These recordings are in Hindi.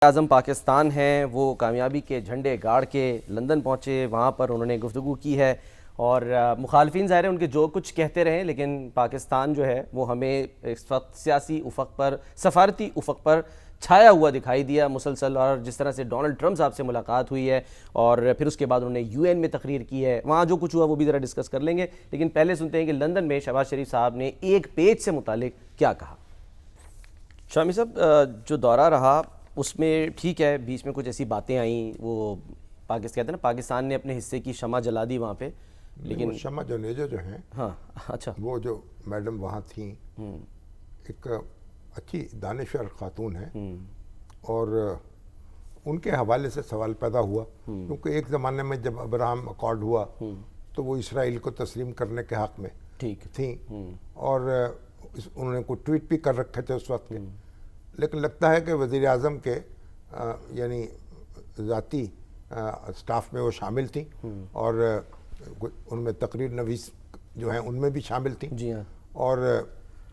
आज़म पाकिस्तान हैं वो कामयाबी के झंडे गाड़ के लंदन पहुँचे, वहाँ पर उन्होंने गुफ्तगू की है और मुखालफिन ज़ाहिर है उनके जो कुछ कहते रहें, लेकिन पाकिस्तान जो है वो हमें इस वक्त सियासी उफ़क़ पर, सफ़ारती उफ़क़ पर छाया हुआ दिखाई दिया मुसलसल। और जिस तरह से डोनाल्ड ट्रंप साहब से मुलाकात हुई है और फिर उसके बाद उन्होंने यूएन में तकरीर की है, वहाँ जो कुछ हुआ वो भी ज़रा डिस्कस कर लेंगे। लेकिन पहले सुनते हैं कि लंदन में शहबाज शरीफ साहब ने एक पेज से मुतालिक क्या कहा। शामी साहब, जो दौरा रहा उसमें ठीक है, बीच में कुछ ऐसी बातें आई, वो पाकिस्तान कहते हैं ना, पाकिस्तान ने अपने हिस्से की शमा जला दी वहाँ पे, लेकिन शमा जनेजा जो हैं, हाँ अच्छा, वो जो मैडम वहाँ थी एक अच्छी दानिशवर खातून है और उनके हवाले से सवाल पैदा हुआ क्योंकि एक ज़माने में जब अब्राहम अकॉर्ड हुआ तो वो इसराइल को तस्लीम करने के हक़ में ठीक थी और उन्होंने कोई ट्वीट भी कर रखे थे उस वक्त के। लेकिन लगता है कि वज़ीर आज़म के यानी ज़ाती स्टाफ में वो शामिल थी और उनमें तकरीर नवीस जो हैं उनमें भी शामिल थी। जी हाँ। और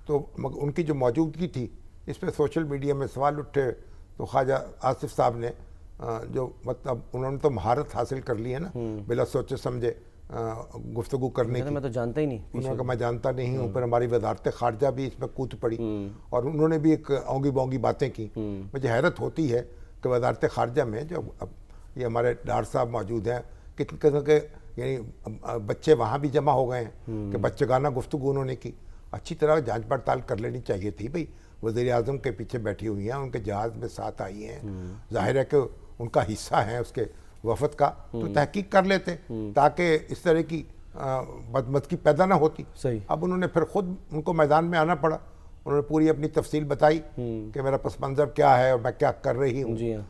तो उनकी जो मौजूदगी थी इस पर सोशल मीडिया में सवाल उठे तो ख्वाजा आसिफ साहब ने जो मतलब उन्होंने तो महारत हासिल कर ली है ना बिला सोचे समझे गुफ्तगू करने की। मैं तो जानता ही नहीं, उन्होंने कहा मैं जानता नहीं हूँ, पर हमारी वजारत खारजा भी इसमें कूद पड़ी और उन्होंने भी एक औंगी बोंगी बातें की। मुझे हैरत होती है कि वजारत खारजा में जो अब ये हमारे डार साहब मौजूद हैं, कितने किस्म के यानी बच्चे वहाँ भी जमा हो गए हैं कि बच्चेगाना गुफ्तगू उन्होंने की। अच्छी तरह जांच पड़ताल कर लेनी चाहिए थी भाई। वज़ीर आज़म के पीछे बैठी हुई हैं, उनके जहाज़ में साथ आई हैं, जाहिर है कि उनका हिस्सा है उसके वफद का, तो तहकीक कर लेते ताकि इस तरह की बदमज़गी पैदा ना होती। सही। अब उन्होंने फिर खुद उनको मैदान में आना पड़ा, उन्होंने पूरी अपनी तफसील बताई कि मेरा पस मंज़र क्या है और मैं क्या कर रही हूँ।